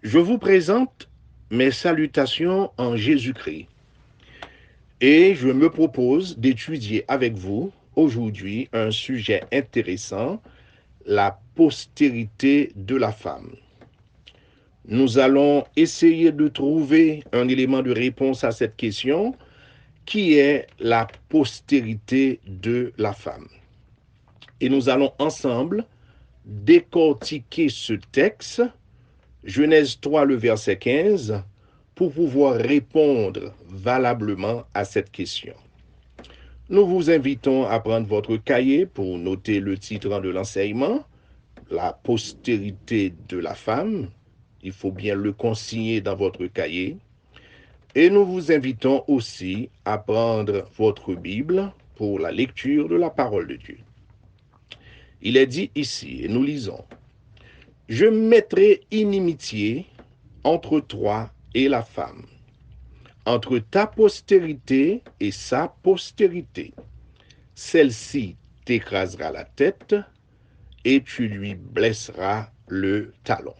Je vous présente mes salutations en Jésus-Christ et je me propose d'étudier avec vous aujourd'hui un sujet intéressant, la postérité de la femme. Nous allons essayer de trouver un élément de réponse à cette question qui est la postérité de la femme. Et nous allons ensemble décortiquer ce texte, Genèse 3, le verset 15, pour pouvoir répondre valablement à cette question. Nous vous invitons à prendre votre cahier pour noter le titre de l'enseignement, la postérité de la femme. Il faut bien le consigner dans votre cahier. Et nous vous invitons aussi à prendre votre Bible pour la lecture de la parole de Dieu. Il est dit ici, et nous lisons, « Je mettrai inimitié entre toi et la femme, entre ta postérité et sa postérité. Celle-ci t'écrasera la tête et tu lui blesseras le talon. »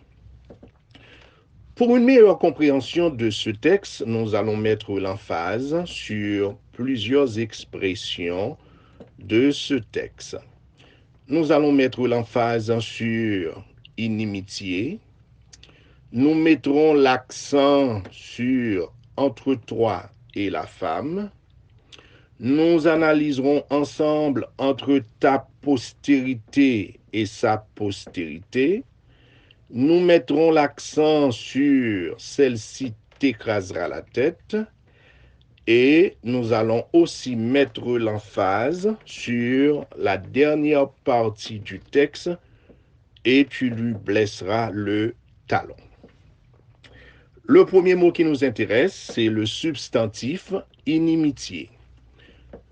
Pour une meilleure compréhension de ce texte, nous allons mettre l'emphase sur plusieurs expressions de ce texte. Nous allons mettre l'emphase sur inimitié. Nous mettrons l'accent sur entre toi et la femme. Nous analyserons ensemble entre ta postérité et sa postérité. Nous mettrons l'accent sur celle-ci t'écrasera la tête. Et nous allons aussi mettre l'emphase sur la dernière partie du texte, et tu lui blesseras le talon. Le premier mot qui nous intéresse, c'est le substantif inimitié.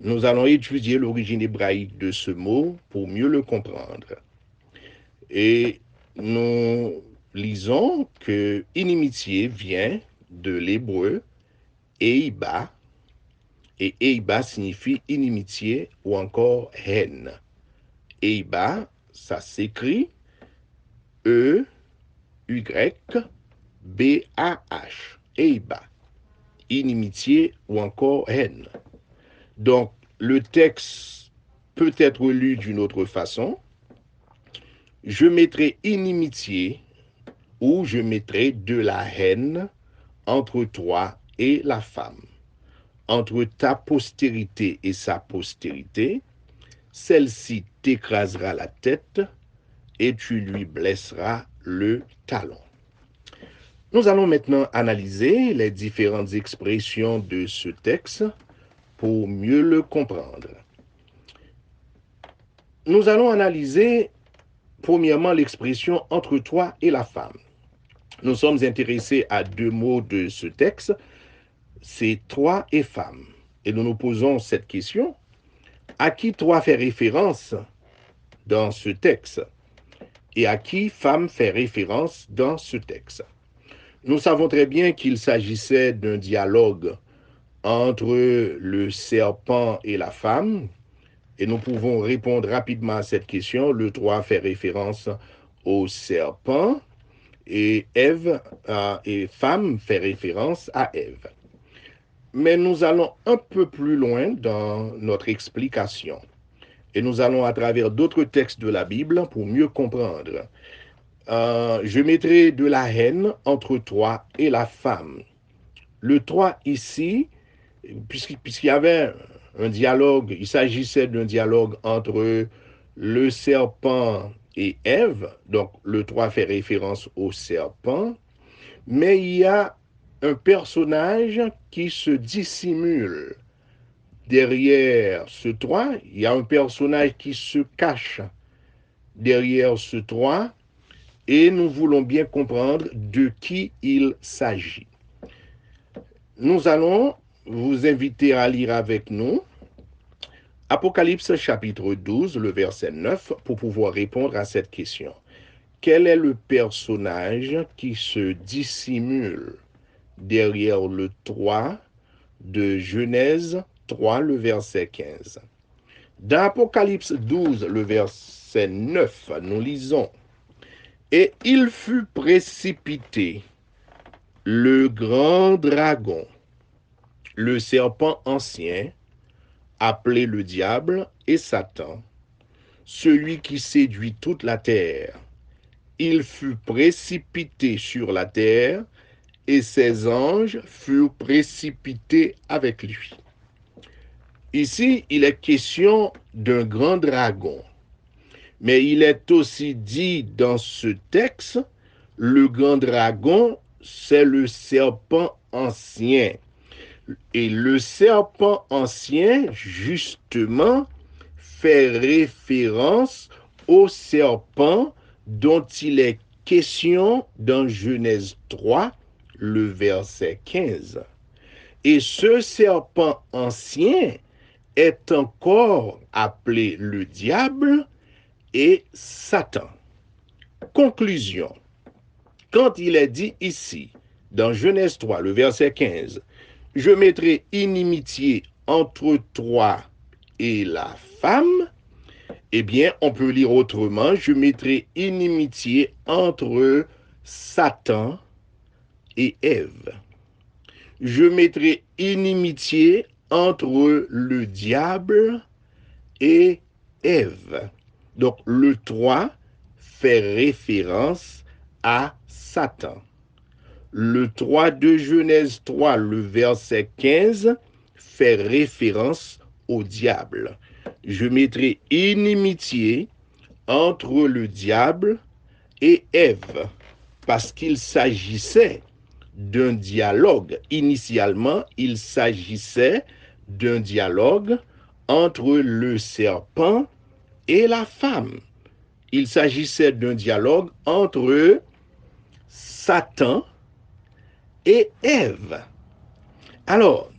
Nous allons étudier l'origine hébraïque de ce mot pour mieux le comprendre. Et nous lisons que inimitié vient de l'hébreu eiba, et eiba signifie inimitié ou encore haine. Eiba, ça s'écrit E-Y-B-A-H, eiba, inimitié ou encore haine. Donc, le texte peut être lu d'une autre façon. Je mettrai inimitié ou je mettrai de la haine entre toi et la femme, entre ta postérité et sa postérité. Celle-ci t'écrasera la tête et tu lui blesseras le talon. Nous allons maintenant analyser les différentes expressions de ce texte pour mieux le comprendre. Nous allons analyser premièrement l'expression « entre toi et la femme ». Nous sommes intéressés à deux mots de ce texte, c'est « toi » et « femme ». Et nous nous posons cette question, à qui « toi » fait référence dans ce texte et à qui « femme » fait référence dans ce texte. Nous savons très bien qu'il s'agissait d'un dialogue entre le serpent et la femme, et nous pouvons répondre rapidement à cette question. Le 3 fait référence au serpent et Ève et femme fait référence à Ève. Mais nous allons un peu plus loin dans notre explication et nous allons à travers d'autres textes de la Bible pour mieux comprendre. Je mettrai de la haine entre toi et la femme. Le 3 ici, puisqu'il y avait un dialogue, il s'agissait d'un dialogue entre le serpent et Ève, donc le 3 fait référence au serpent, mais il y a un personnage qui se dissimule derrière ce 3, il y a un personnage qui se cache derrière ce 3, et nous voulons bien comprendre de qui il s'agit. Nous allons vous inviter à lire avec nous Apocalypse chapitre 12, le verset 9, pour pouvoir répondre à cette question. Quel est le personnage qui se dissimule derrière le 3 de Genèse 3, le verset 15? Dans Apocalypse 12, le verset 9, nous lisons « Et il fut précipité le grand dragon, le serpent ancien, appelé le diable et Satan, celui qui séduit toute la terre. Il fut précipité sur la terre et ses anges furent précipités avec lui. Ici, il est question d'un grand dragon, mais il est aussi dit dans ce texte, le grand dragon, c'est le serpent ancien. Et le serpent ancien, justement, fait référence au serpent dont il est question dans Genèse 3, le verset 15. Et ce serpent ancien est encore appelé le diable et Satan. Conclusion. Quand il est dit ici, dans Genèse 3, le verset 15, « Je mettrai inimitié entre toi et la femme », eh bien, on peut lire autrement, « Je mettrai inimitié entre Satan et Ève ». Je mettrai inimitié entre le diable et Ève. Donc, le 3 fait référence à Satan. Le 3 de Genèse 3, le verset 15, fait référence au diable. Je mettrai inimitié entre le diable et Ève, parce qu'il s'agissait d'un dialogue. Initialement, il s'agissait d'un dialogue entre le serpent et la femme. Il s'agissait d'un dialogue entre Satan et Ève. Alors,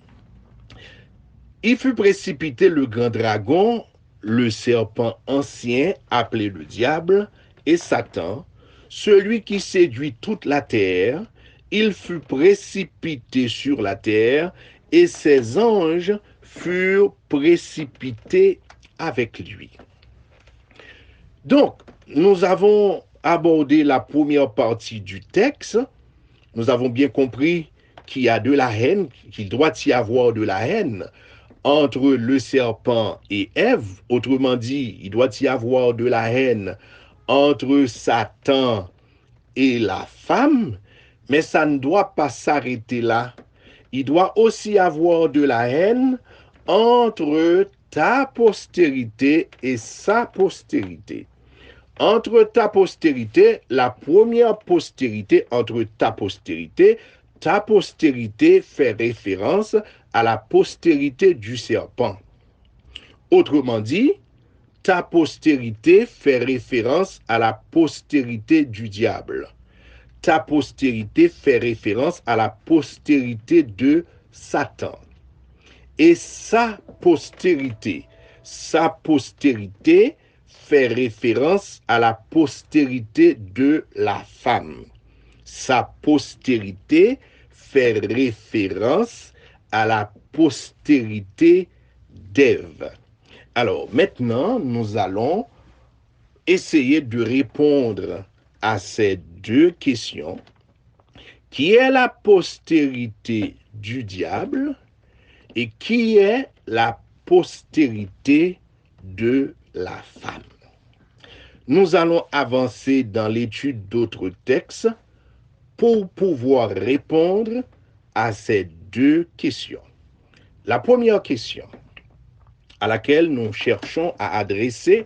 il fut précipité le grand dragon, le serpent ancien appelé le diable, et Satan, celui qui séduit toute la terre. Il fut précipité sur la terre, et ses anges furent précipités avec lui. Donc, nous avons abordé la première partie du texte. Nous avons bien compris qu'il y a de la haine, qu'il doit y avoir de la haine entre le serpent et Ève. Autrement dit, il doit y avoir de la haine entre Satan et la femme, mais ça ne doit pas s'arrêter là. Il doit aussi avoir de la haine entre ta postérité et sa postérité. Entre ta postérité, la première postérité, entre ta postérité fait référence à la postérité du serpent. Autrement dit, ta postérité fait référence à la postérité du diable. Ta postérité fait référence à la postérité de Satan. Et sa postérité fait référence à la postérité de la femme. Sa postérité fait référence à la postérité d'Ève. Alors, maintenant, nous allons essayer de répondre à ces deux questions. Qui est la postérité du diable et qui est la postérité de la femme? Nous allons avancer dans l'étude d'autres textes pour pouvoir répondre à ces deux questions. La première question à laquelle nous cherchons à adresser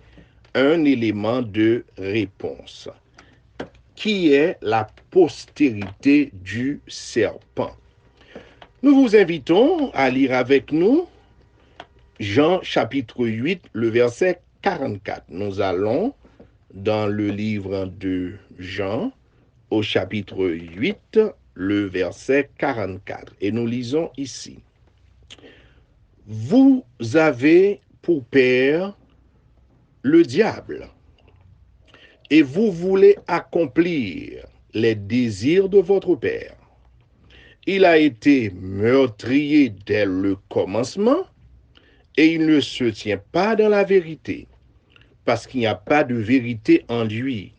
un élément de réponse. Qui est la postérité du serpent? Nous vous invitons à lire avec nous Jean chapitre 8, le verset 44. Nous allons dans le livre de Jean, au chapitre 8, le verset 44. Et nous lisons ici. Vous avez pour père le diable, et vous voulez accomplir les désirs de votre père. Il a été meurtrier dès le commencement, et il ne se tient pas dans la vérité, parce qu'il n'y a pas de vérité en lui.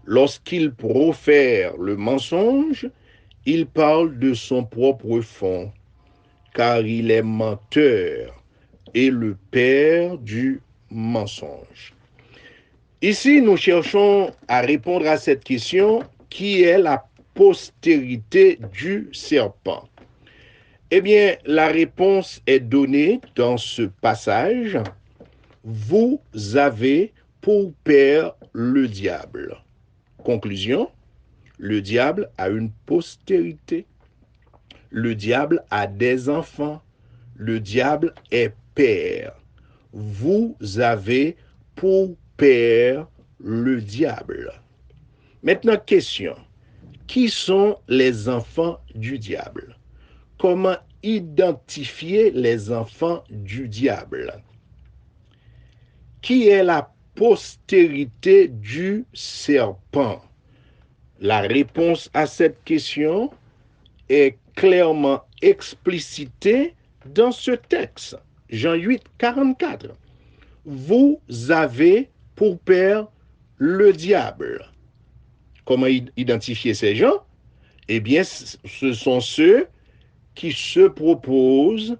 Lorsqu'il profère le mensonge, il parle de son propre fond, car il est menteur et le père du mensonge. Ici, nous cherchons à répondre à cette question, qui est la postérité du serpent? Eh bien, la réponse est donnée dans ce passage. Vous avez pour père le diable. Conclusion, le diable a une postérité. Le diable a des enfants. Le diable est père. Vous avez pour père le diable. Maintenant, question. Qui sont les enfants du diable? Comment identifier les enfants du diable? Qui est la postérité du serpent? La réponse à cette question est clairement explicitée dans ce texte. Jean 8, 44. Vous avez pour père le diable. Comment identifier ces gens? Eh bien, ce sont ceux qui se proposent,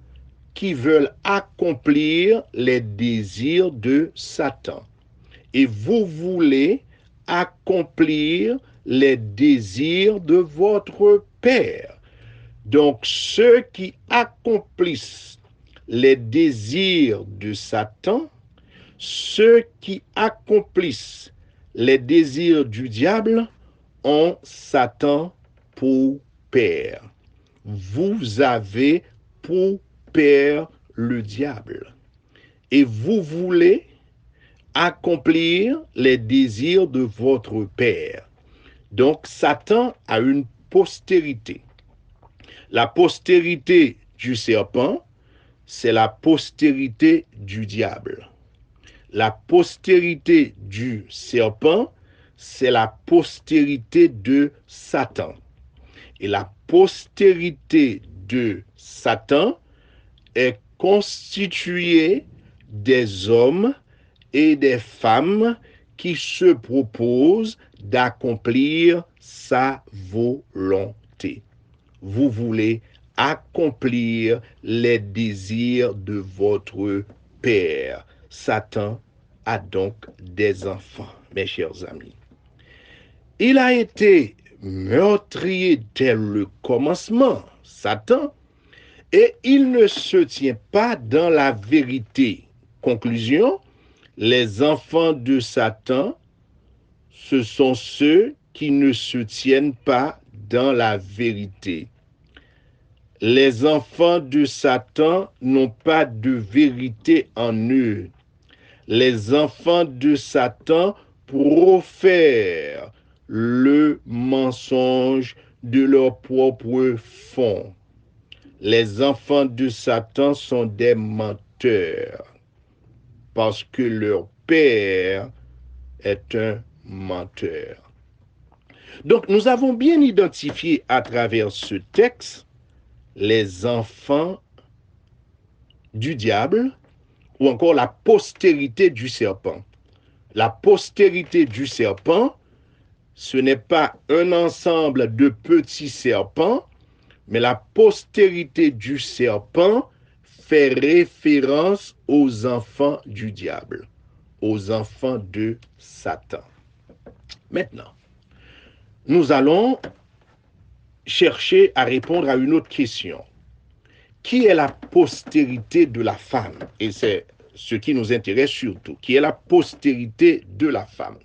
qui veulent accomplir les désirs de Satan. Et vous voulez accomplir les désirs de votre Père. Donc, ceux qui accomplissent les désirs de Satan, ceux qui accomplissent les désirs du diable, ont Satan pour père. Vous avez pour père le diable. Et vous voulez accomplir les désirs de votre père. Donc, Satan a une postérité. La postérité du serpent, c'est la postérité du diable. La postérité du serpent, c'est la postérité de Satan. Et la postérité de Satan est constituée des hommes et des femmes qui se proposent d'accomplir sa volonté. Vous voulez accomplir les désirs de votre père. Satan a donc des enfants, mes chers amis. Il a été meurtrier dès le commencement, Satan, et il ne se tient pas dans la vérité. Conclusion, les enfants de Satan, ce sont ceux qui ne se tiennent pas dans la vérité. Les enfants de Satan n'ont pas de vérité en eux. Les enfants de Satan profèrent le mensonge de leur propre fond. Les enfants de Satan sont des menteurs parce que leur père est un menteur. Donc, nous avons bien identifié à travers ce texte les enfants du diable ou encore la postérité du serpent. La postérité du serpent, ce n'est pas un ensemble de petits serpents, mais la postérité du serpent fait référence aux enfants du diable, aux enfants de Satan. Maintenant, nous allons chercher à répondre à une autre question. Qui est la postérité de la femme? Et c'est ce qui nous intéresse surtout. Qui est la postérité de la femme?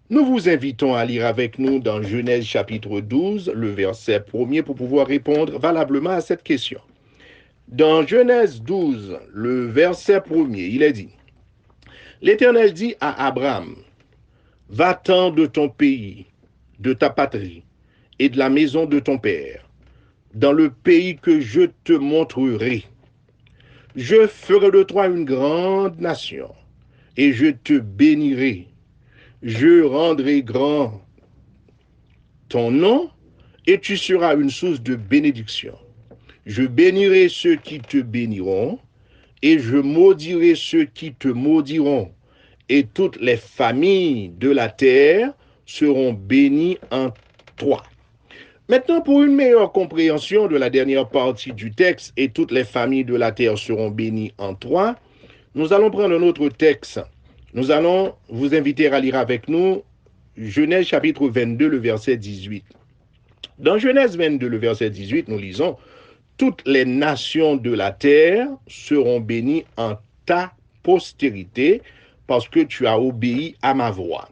Nous vous invitons à lire avec nous dans Genèse chapitre 12, le verset 1er, pour pouvoir répondre valablement à cette question. Dans Genèse 12, le verset 1er, il est dit, l'Éternel dit à Abraham, va-t'en de ton pays, de ta patrie et de la maison de ton père, dans le pays que je te montrerai. Je ferai de toi une grande nation, et je te bénirai. Je rendrai grand ton nom, et tu seras une source de bénédiction. Je bénirai ceux qui te béniront, et je maudirai ceux qui te maudiront. Et toutes les familles de la terre seront bénies en toi. Maintenant, pour une meilleure compréhension de la dernière partie du texte, et toutes les familles de la terre seront bénies en toi, nous allons prendre notre texte. Nous allons vous inviter à lire avec nous Genèse chapitre 22, le verset 18. Dans Genèse 22, le verset 18, nous lisons « Toutes les nations de la terre seront bénies en ta postérité parce que tu as obéi à ma voix. »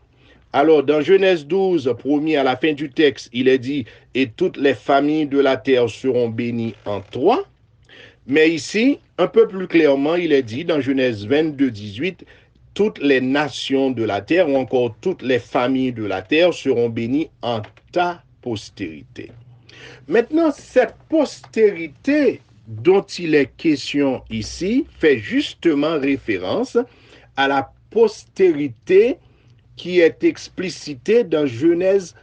Alors, dans Genèse 12, premier à la fin du texte, il est dit « Et toutes les familles de la terre seront bénies en toi. » Mais ici, un peu plus clairement, il est dit dans Genèse 22, 18, « Toutes les nations de la terre ou encore toutes les familles de la terre seront bénies en ta postérité. » Maintenant, cette postérité dont il est question ici fait justement référence à la postérité qui est explicitée dans Genèse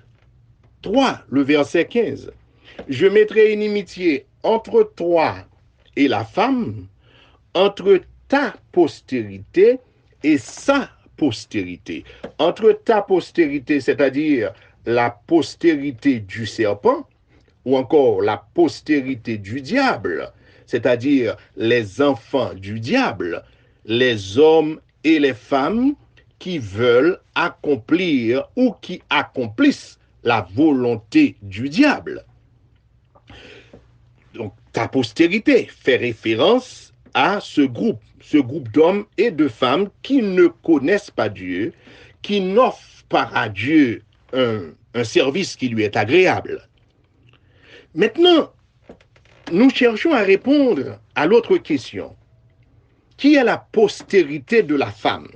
3, le verset 15. Je mettrai inimitié entre toi et la femme, entre ta postérité et sa postérité. Entre ta postérité, c'est-à-dire la postérité du serpent, ou encore la postérité du diable, c'est-à-dire les enfants du diable, les hommes et les femmes qui veulent accomplir ou qui accomplissent la volonté du diable. Donc, ta postérité fait référence à ce groupe d'hommes et de femmes qui ne connaissent pas Dieu, qui n'offrent pas à Dieu un service qui lui est agréable. Maintenant, nous cherchons à répondre à l'autre question. Qui est la postérité de la femme?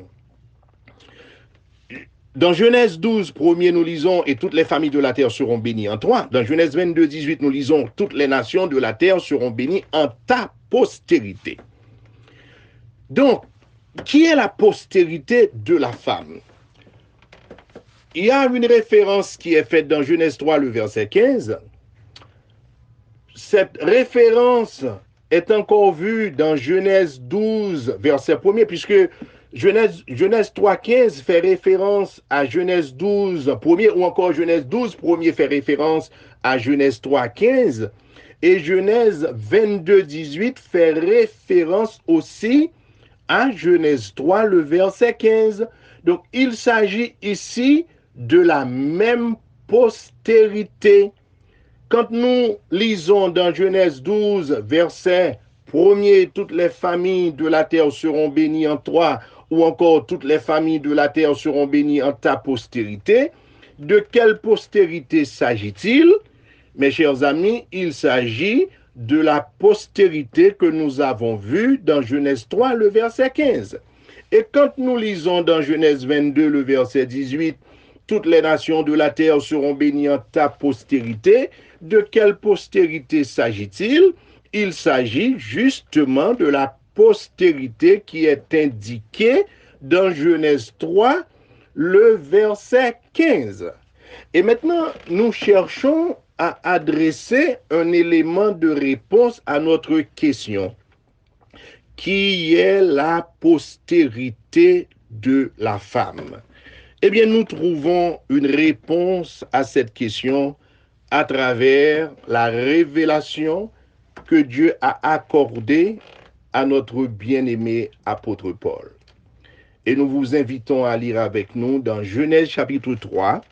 Dans Genèse 12, premier, nous lisons « Et toutes les familles de la terre seront bénies en toi ». Dans Genèse 22, 18, nous lisons « Toutes les nations de la terre seront bénies en ta postérité ». Donc, qui est la postérité de la femme? Il y a une référence qui est faite dans Genèse 3, le verset 15. Cette référence est encore vue dans Genèse 12, verset 1er, puisque Genèse 3, 15 fait référence à Genèse 12, 1er, ou encore Genèse 12, 1er fait référence à Genèse 3, 15, et Genèse 22, 18 fait référence aussi à Genèse 3, le verset 15. Donc, il s'agit ici de la même postérité. Quand nous lisons dans Genèse 12, verset 1er, toutes les familles de la terre seront bénies en toi, ou encore toutes les familles de la terre seront bénies en ta postérité, de quelle postérité s'agit-il? Mes chers amis, il s'agit de la postérité que nous avons vue dans Genèse 3, le verset 15. Et quand nous lisons dans Genèse 22, le verset 18, toutes les nations de la terre seront bénies en ta postérité. De quelle postérité s'agit-il? Il s'agit justement de la postérité qui est indiquée dans Genèse 3, le verset 15. Et maintenant, nous cherchons à adresser un élément de réponse à notre question. Qui est la postérité de la femme? Eh bien, nous trouvons une réponse à cette question à travers la révélation que Dieu a accordée à notre bien-aimé apôtre Paul. Et nous vous invitons à lire avec nous dans Genèse chapitre 3,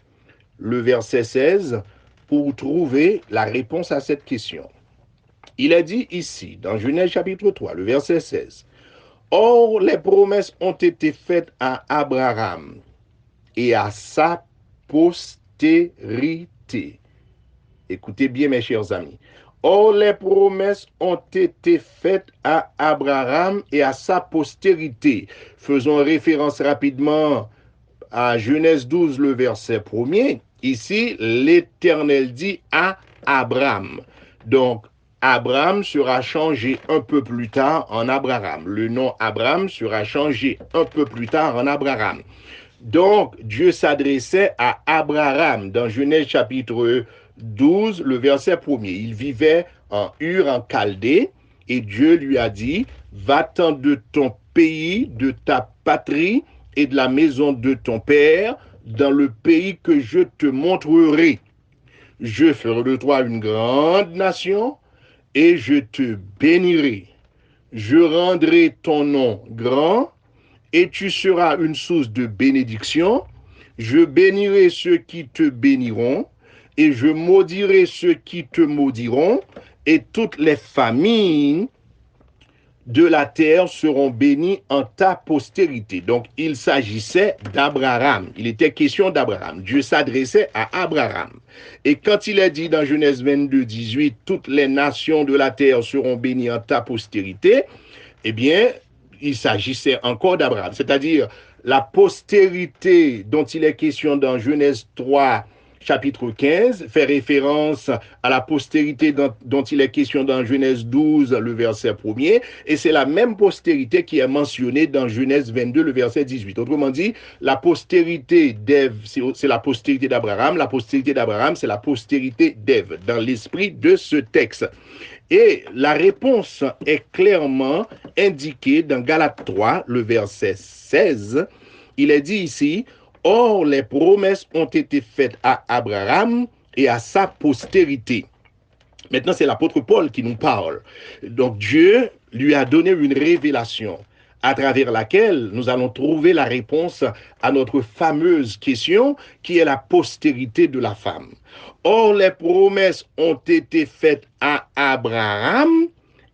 le verset 16, pour trouver la réponse à cette question. Il est dit ici, dans Genèse chapitre 3, le verset 16, « Or, les promesses ont été faites à Abraham et à sa postérité. » Écoutez bien, mes chers amis. « Or, les promesses ont été faites à Abraham et à sa postérité. » Faisons référence rapidement à Genèse 12, le verset 1er. Ici, l'Éternel dit à Abraham. Donc, Abraham sera changé un peu plus tard en Abraham. Le nom Abraham sera changé un peu plus tard en Abraham. Donc, Dieu s'adressait à Abraham dans Genèse chapitre 12, le verset 1er. Il vivait en Ur, en Chaldée, et Dieu lui a dit, « Va-t'en de ton pays, de ta patrie et de la maison de ton père, dans le pays que je te montrerai. je ferai de toi une grande nation et je te bénirai. Je rendrai ton nom grand et tu seras une source de bénédiction. Je bénirai ceux qui te béniront et je maudirai ceux qui te maudiront et toutes les familles de la terre seront bénies en ta postérité. Donc, il s'agissait d'Abraham. Il était question d'Abraham. Dieu s'adressait à Abraham. Et quand il est dit dans Genèse 22, 18, toutes les nations de la terre seront bénies en ta postérité, eh bien, il s'agissait encore d'Abraham. C'est-à-dire, la postérité dont il est question dans Genèse 3, chapitre 15, fait référence à la postérité dont il est question dans Genèse 12, le verset 1er, et c'est la même postérité qui est mentionnée dans Genèse 22, le verset 18. Autrement dit, la postérité d'Ève, c'est la postérité d'Abraham, la postérité d'Abraham, c'est la postérité d'Ève, dans l'esprit de ce texte. Et la réponse est clairement indiquée dans Galates 3, le verset 16. Il est dit ici, « Or, les promesses ont été faites à Abraham et à sa postérité. » Maintenant, c'est l'apôtre Paul qui nous parle. Donc, Dieu lui a donné une révélation à travers laquelle nous allons trouver la réponse à notre fameuse question qui est la postérité de la femme. Or, les promesses ont été faites à Abraham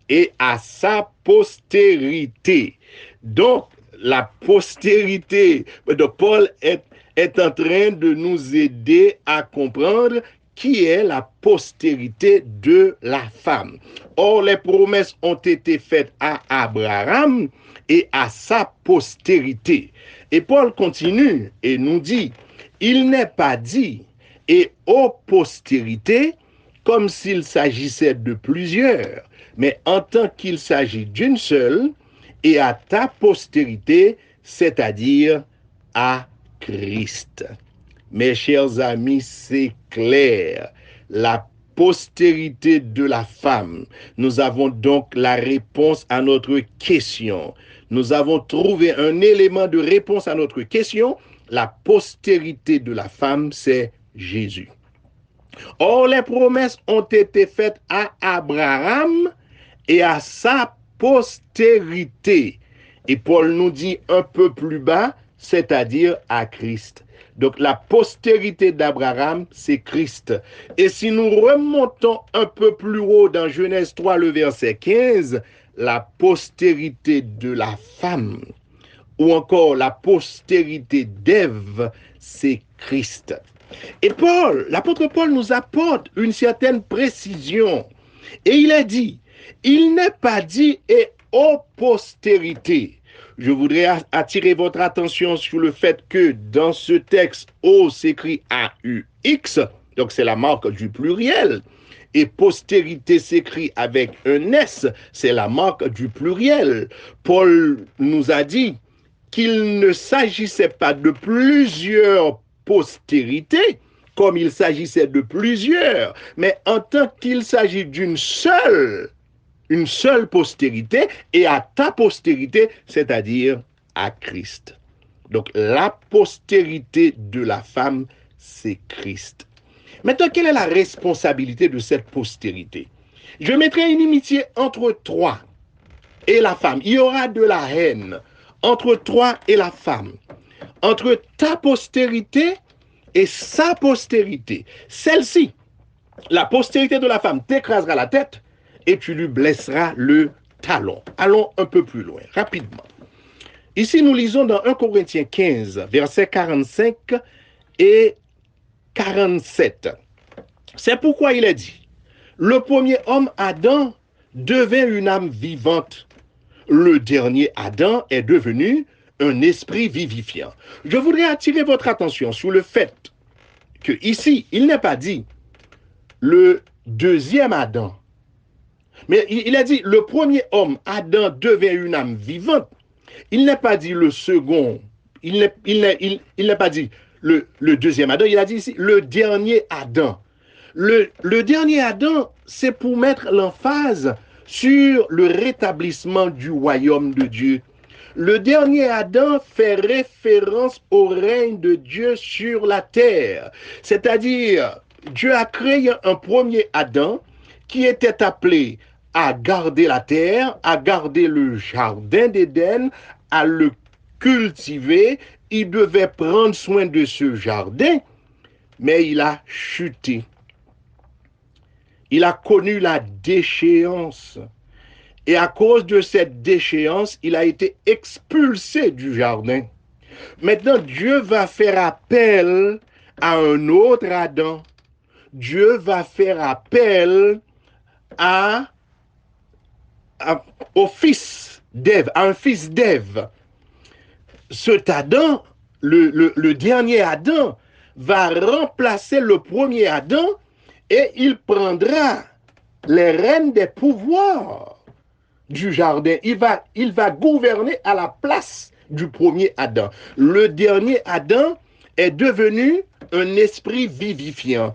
et à sa postérité. Donc, la postérité de Paul est en train de nous aider à comprendre qui est la postérité de la femme. Or, les promesses ont été faites à Abraham et à sa postérité. Et Paul continue et nous dit, il n'est pas dit et aux postérités comme s'il s'agissait de plusieurs, mais en tant qu'il s'agit d'une seule, et à ta postérité, c'est-à-dire à Christ. Mes chers amis, c'est clair. La postérité de la femme. Nous avons donc la réponse à notre question. Nous avons trouvé un élément de réponse à notre question. La postérité de la femme, c'est Jésus. Or, les promesses ont été faites à Abraham et à sa postérité. Et Paul nous dit un peu plus bas, c'est-à-dire à Christ. Donc la postérité d'Abraham, c'est Christ. Et si nous remontons un peu plus haut dans Genèse 3, le verset 15, la postérité de la femme, ou encore la postérité d'Ève, c'est Christ. Et Paul, l'apôtre Paul nous apporte une certaine précision. Et il a dit, il n'est pas dit et aux postérités. Je voudrais attirer votre attention sur le fait que dans ce texte, O s'écrit A-U-X, donc c'est la marque du pluriel, et postérité s'écrit avec un S, c'est la marque du pluriel. Paul nous a dit qu'il ne s'agissait pas de plusieurs postérités, comme il s'agissait de plusieurs, mais en tant qu'il s'agit d'une seule, une seule postérité, et à ta postérité, c'est-à-dire à Christ. Donc la postérité de la femme, c'est Christ. Maintenant, quelle est la responsabilité de cette postérité? Je mettrai une inimitié entre toi et la femme. Il y aura de la haine entre toi et la femme, entre ta postérité et sa postérité. Celle-ci, la postérité de la femme, t'écrasera la tête et tu lui blesseras le talon. Allons un peu plus loin, rapidement. Ici, nous lisons dans 1 Corinthiens 15, versets 45 et 47. C'est pourquoi il est dit, le premier homme, Adam, devint une âme vivante. Le dernier Adam est devenu un esprit vivifiant. Je voudrais attirer votre attention sur le fait que ici, il n'est pas dit le deuxième Adam, mais il a dit le premier homme, Adam, devient une âme vivante. Il n'est pas dit le second, il n'est pas dit le deuxième Adam, il a dit ici le dernier Adam. Le dernier Adam, c'est pour mettre l'emphase sur le rétablissement du royaume de Dieu. Le dernier Adam fait référence au règne de Dieu sur la terre. C'est-à-dire, Dieu a créé un premier Adam qui était appelé à garder la terre, à garder le jardin d'Éden, à le cultiver. Il devait prendre soin de ce jardin, mais il a chuté. Il a connu la déchéance. Et à cause de cette déchéance, il a été expulsé du jardin. Maintenant, Dieu va faire appel à un autre Adam. Dieu va faire appel au fils d'Ève, à un fils d'Ève. Cet Adam, le dernier Adam, va remplacer le premier Adam et il prendra les rênes des pouvoirs du jardin. Il va gouverner à la place du premier Adam. Le dernier Adam est devenu un esprit vivifiant.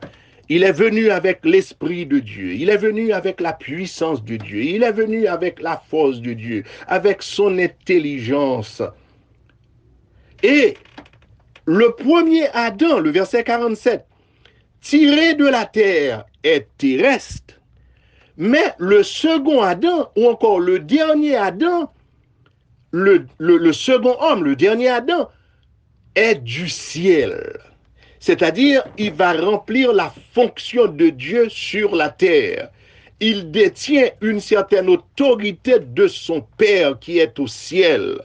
Il est venu avec l'Esprit de Dieu. Il est venu avec la puissance de Dieu. Il est venu avec la force de Dieu, avec son intelligence. Et le premier Adam, le verset 47, tiré de la terre est terrestre. Mais le second Adam, ou encore le dernier Adam, le second homme, le dernier Adam, est du ciel. C'est-à-dire, il va remplir la fonction de Dieu sur la terre. Il détient une certaine autorité de son Père qui est au ciel.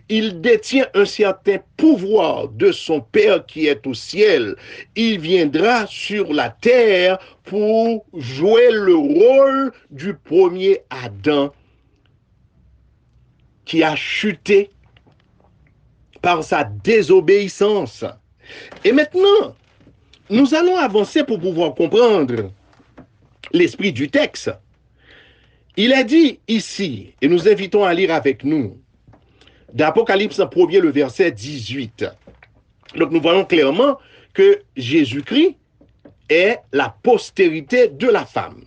Il détient un certain pouvoir de son Père qui est au ciel. Il viendra sur la terre pour jouer le rôle du premier Adam qui a chuté par sa désobéissance. Et maintenant, nous allons avancer pour pouvoir comprendre l'esprit du texte. Il est dit ici, et nous invitons à lire avec nous, d'Apocalypse 1er, le verset 18. Donc nous voyons clairement que Jésus-Christ est la postérité de la femme.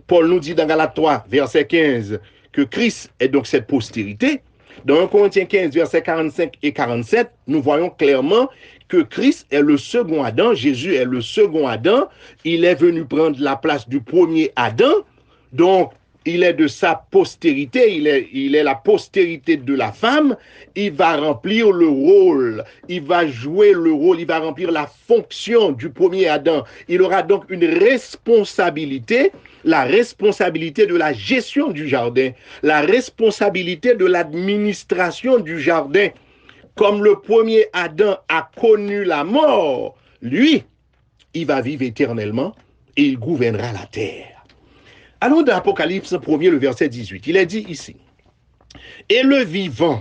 Paul nous dit dans Galates 3, verset 15, que Christ est donc cette postérité. Dans 1 Corinthiens 15, versets 45 et 47, nous voyons clairement que Christ est le second Adam, Jésus est le second Adam, il est venu prendre la place du premier Adam, donc il est de sa postérité, il est la postérité de la femme, il va remplir le rôle, il va jouer le rôle, il va remplir la fonction du premier Adam. Il aura donc une responsabilité, la responsabilité de la gestion du jardin, la responsabilité de l'administration du jardin. Comme le premier Adam a connu la mort, lui, il va vivre éternellement et il gouvernera la terre. Allons dans Apocalypse 1er, le verset 18. Il est dit ici, « Et le vivant,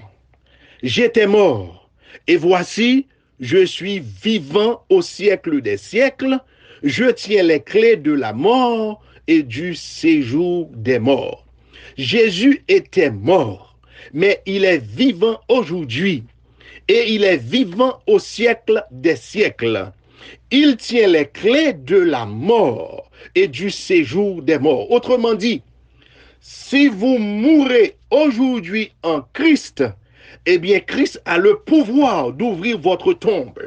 j'étais mort, et voici, je suis vivant au siècle des siècles, je tiens les clés de la mort et du séjour des morts. » Jésus était mort, mais il est vivant aujourd'hui, et il est vivant au siècle des siècles. Il tient les clés de la mort et du séjour des morts. Autrement dit, si vous mourrez aujourd'hui en Christ, eh bien Christ a le pouvoir d'ouvrir votre tombe.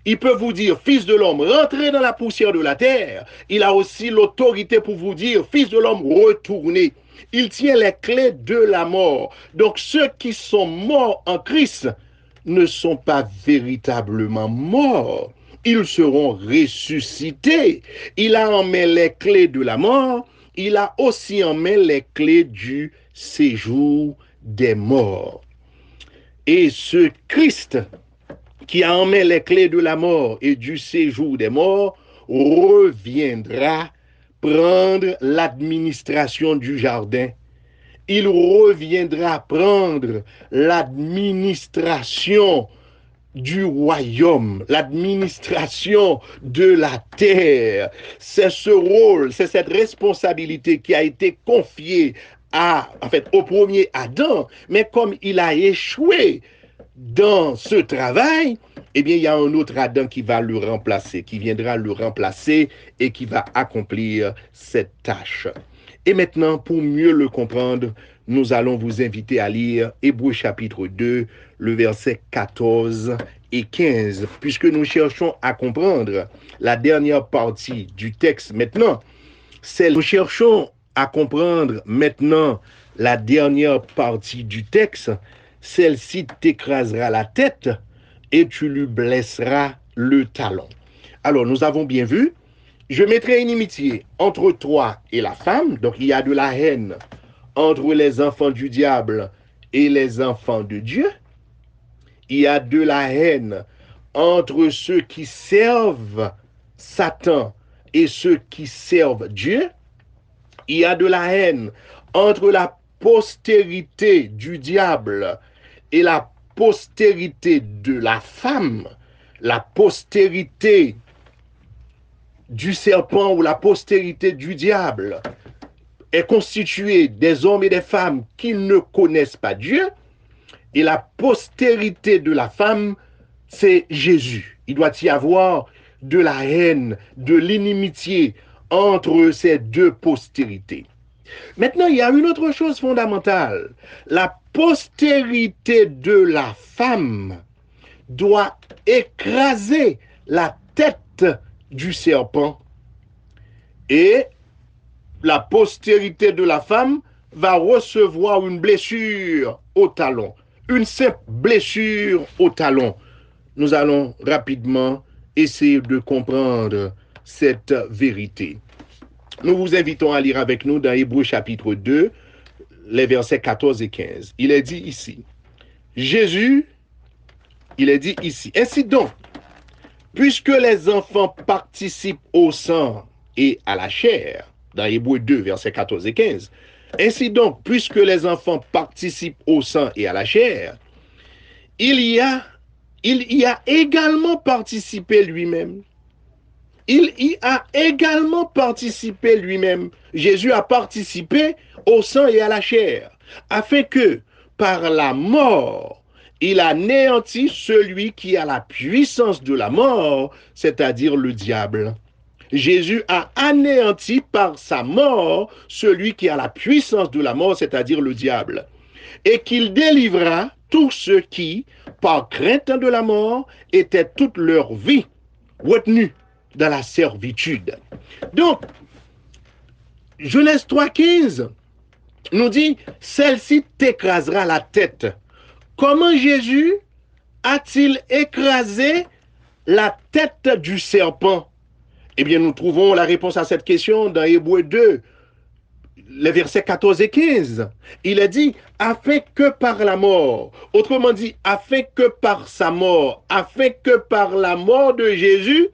Il peut vous dire, fils de l'homme, rentrez dans la poussière de la terre. Il a aussi l'autorité pour vous dire, fils de l'homme, retournez. Il tient les clés de la mort. Donc ceux qui sont morts en Christ ne sont pas véritablement morts. Ils seront ressuscités. Il a en main les clés de la mort. Il a aussi en main les clés du séjour des morts. Et ce Christ qui a en main les clés de la mort et du séjour des morts reviendra prendre l'administration du jardin. Il reviendra prendre l'administration du royaume, l'administration de la terre. C'est ce rôle, c'est cette responsabilité qui a été confiée au premier Adam, mais comme il a échoué dans ce travail, eh bien, il y a un autre Adam qui va le remplacer, qui viendra le remplacer et qui va accomplir cette tâche. Et maintenant, pour mieux le comprendre, nous allons vous inviter à lire Hébreux chapitre 2, le verset 14 et 15, puisque nous cherchons à comprendre la dernière partie du texte maintenant. Nous cherchons à comprendre maintenant la dernière partie du texte. Celle-ci t'écrasera la tête et tu lui blesseras le talon. Alors, nous avons bien vu, je mettrai inimitié entre toi et la femme. Donc, il y a de la haine entre les enfants du diable et les enfants de Dieu. Il y a de la haine entre ceux qui servent Satan et ceux qui servent Dieu. Il y a de la haine entre la postérité du diable et la postérité de la femme. La postérité du serpent ou la postérité du diable est constituée des hommes et des femmes qui ne connaissent pas Dieu. Et la postérité de la femme, c'est Jésus. Il doit y avoir de la haine, de l'inimitié entre ces deux postérités. Maintenant, il y a une autre chose fondamentale. La postérité de la femme doit écraser la tête du serpent. Et la postérité de la femme va recevoir une blessure au talon. Une simple blessure au talon. Nous allons rapidement essayer de comprendre cette vérité. Nous vous invitons à lire avec nous dans Hébreux chapitre 2, les versets 14 et 15. Il est dit ici, ainsi donc, puisque les enfants participent au sang et à la chair, dans Hébreux 2, versets 14 et 15, ainsi donc, puisque les enfants participent au sang et à la chair, il y a également participé lui-même. Il y a également participé lui-même. Jésus a participé au sang et à la chair, afin que, par la mort, il anéantit celui qui a la puissance de la mort, c'est-à-dire le diable. Jésus a anéanti par sa mort celui qui a la puissance de la mort, c'est-à-dire le diable, et qu'il délivra tous ceux qui, par crainte de la mort, étaient toute leur vie retenus dans la servitude. Donc, Genèse 3,15 nous dit, celle-ci t'écrasera la tête. Comment Jésus a-t-il écrasé la tête du serpent? Eh bien, nous trouvons la réponse à cette question dans Hébreux 2, les versets 14 et 15. Il est dit, afin que par la mort, autrement dit, afin que par sa mort, afin que par la mort de Jésus,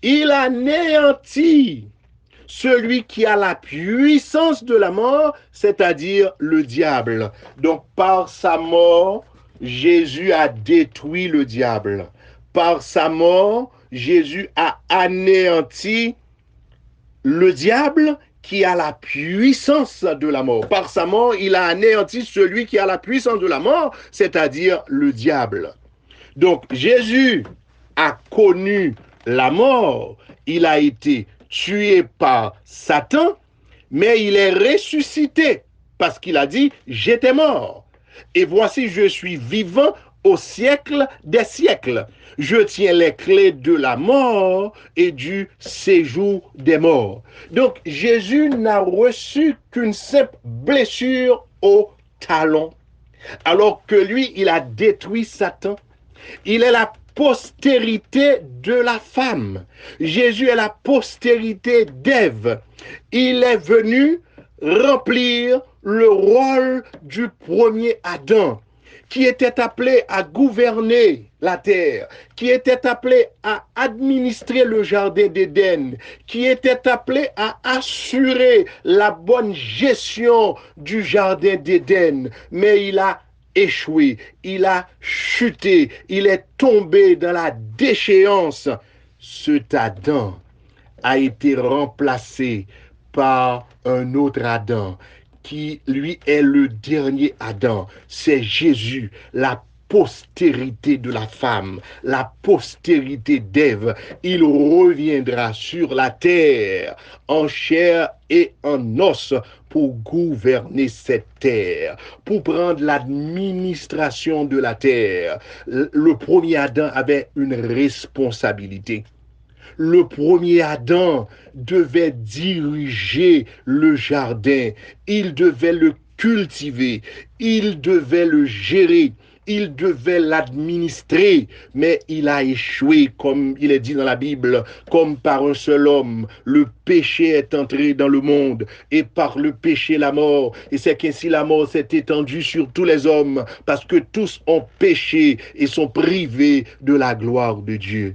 il anéantit celui qui a la puissance de la mort, c'est-à-dire le diable. Donc, par sa mort, Jésus a détruit le diable. Par sa mort, Jésus a anéanti le diable qui a la puissance de la mort. Par sa mort, il a anéanti celui qui a la puissance de la mort, c'est-à-dire le diable. Donc, Jésus a connu la mort, il a été tué par Satan, mais il est ressuscité parce qu'il a dit, j'étais mort. Et voici, je suis vivant au siècle des siècles. Je tiens les clés de la mort et du séjour des morts. Donc, Jésus n'a reçu qu'une simple blessure au talon, alors que lui, il a détruit Satan. Il est la postérité de la femme. Jésus est la postérité d'Ève. Il est venu remplir le rôle du premier Adam, qui était appelé à gouverner la terre, qui était appelé à administrer le jardin d'Éden, qui était appelé à assurer la bonne gestion du jardin d'Éden. Mais il a échoué, il a chuté, il est tombé dans la déchéance. Cet Adam a été remplacé par un autre Adam qui, lui, est le dernier Adam. C'est Jésus, la postérité de la femme, la postérité d'Ève. Il reviendra sur la terre en chair et en os pour gouverner cette terre, pour prendre l'administration de la terre. Le premier Adam avait une responsabilité. Le premier Adam devait diriger le jardin, il devait le cultiver, il devait le gérer, il devait l'administrer, mais il a échoué, comme il est dit dans la Bible, comme par un seul homme. Le péché est entré dans le monde, et par le péché la mort. Et c'est qu'ainsi la mort s'est étendue sur tous les hommes, parce que tous ont péché et sont privés de la gloire de Dieu.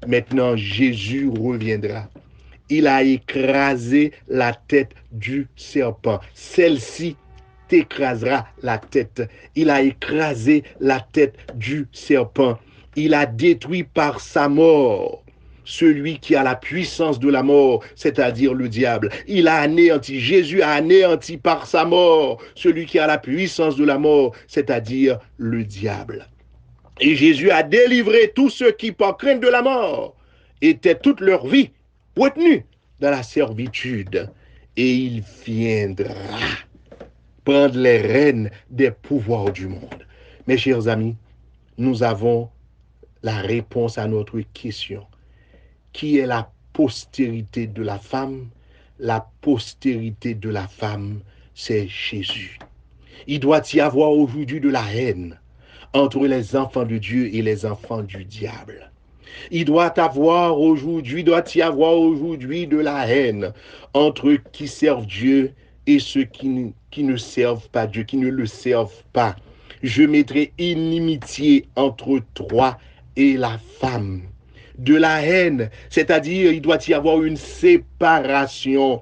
Maintenant, Jésus reviendra. Il a écrasé la tête du serpent. Celle-ci t'écrasera la tête. Il a écrasé la tête du serpent. Il a détruit par sa mort celui qui a la puissance de la mort, c'est-à-dire le diable. Il a anéanti, Jésus a anéanti par sa mort celui qui a la puissance de la mort, c'est-à-dire le diable. Et Jésus a délivré tous ceux qui, par crainte de la mort, étaient toute leur vie retenus dans la servitude. Et il viendra prendre les rênes des pouvoirs du monde. Mes chers amis, nous avons la réponse à notre question. Qui est la postérité de la femme? La postérité de la femme, c'est Jésus. Il doit y avoir aujourd'hui de la haine entre les enfants de Dieu et les enfants du diable. Il doit y avoir aujourd'hui de la haine entre eux qui servent Dieu et ceux qui ne servent pas Dieu, qui ne le servent pas. Je mettrai inimitié entre toi et la femme. De la haine, c'est-à-dire il doit y avoir une séparation.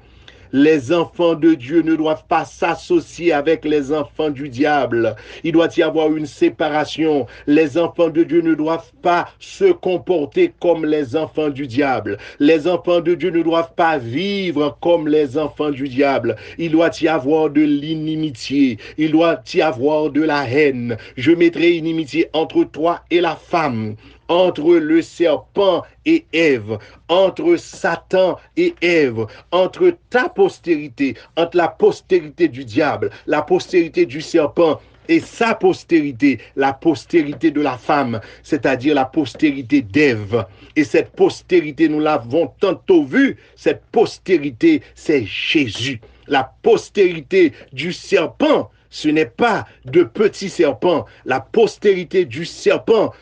Les enfants de Dieu ne doivent pas s'associer avec les enfants du diable. Il doit y avoir une séparation. Les enfants de Dieu ne doivent pas se comporter comme les enfants du diable. Les enfants de Dieu ne doivent pas vivre comme les enfants du diable. Il doit y avoir de l'inimitié. Il doit y avoir de la haine. Je mettrai inimitié entre toi et la femme, entre le serpent et Ève, entre Satan et Ève, entre ta postérité, entre la postérité du diable, la postérité du serpent et sa postérité, la postérité de la femme, c'est-à-dire la postérité d'Ève. Et cette postérité, nous l'avons tantôt vu, cette postérité, c'est Jésus. La postérité du serpent, ce n'est pas de petits serpents. La postérité du serpent,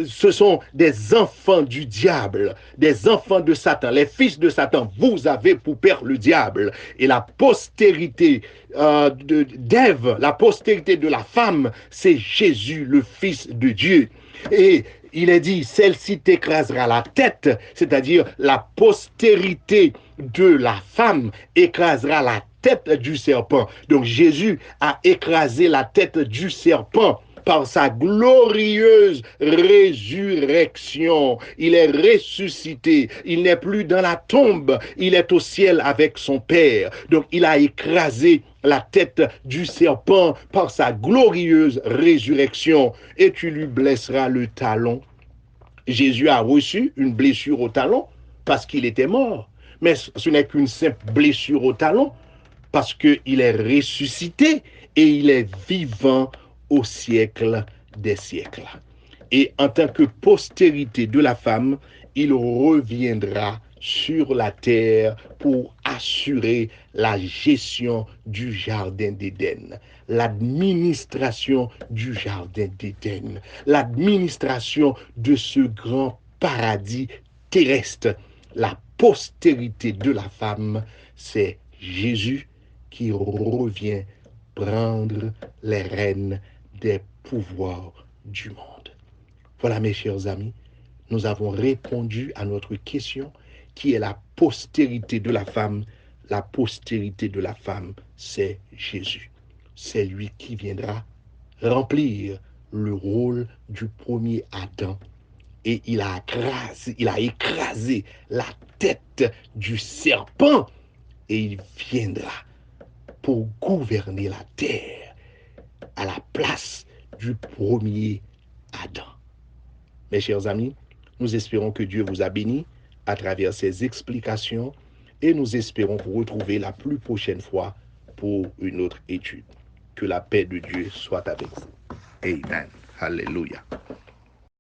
ce sont des enfants du diable, des enfants de Satan, les fils de Satan. Vous avez pour père le diable. Et la postérité d'Ève, la postérité de la femme, c'est Jésus, le Fils de Dieu. Et il est dit, celle-ci t'écrasera la tête, c'est-à-dire la postérité de la femme écrasera la tête du serpent. Donc Jésus a écrasé la tête du serpent par sa glorieuse résurrection. Il est ressuscité. Il n'est plus dans la tombe. Il est au ciel avec son Père. Donc, il a écrasé la tête du serpent par sa glorieuse résurrection. Et tu lui blesseras le talon. Jésus a reçu une blessure au talon parce qu'il était mort. Mais ce n'est qu'une simple blessure au talon parce qu'il est ressuscité et il est vivant au siècle des siècles. Et en tant que postérité de la femme, il reviendra sur la terre pour assurer la gestion du jardin d'Éden, l'administration du jardin d'Éden, l'administration de ce grand paradis terrestre. La postérité de la femme, c'est Jésus qui revient prendre les rênes des pouvoirs du monde. Voilà, mes chers amis, nous avons répondu à notre question qui est la postérité de la femme. La postérité de la femme, c'est Jésus. C'est lui qui viendra remplir le rôle du premier Adam. Et il a écrasé la tête du serpent et il viendra pour gouverner la terre à la place du premier Adam. Mes chers amis, nous espérons que Dieu vous a bénis à travers ces explications et nous espérons vous retrouver la plus prochaine fois pour une autre étude. Que la paix de Dieu soit avec vous. Amen. Alléluia.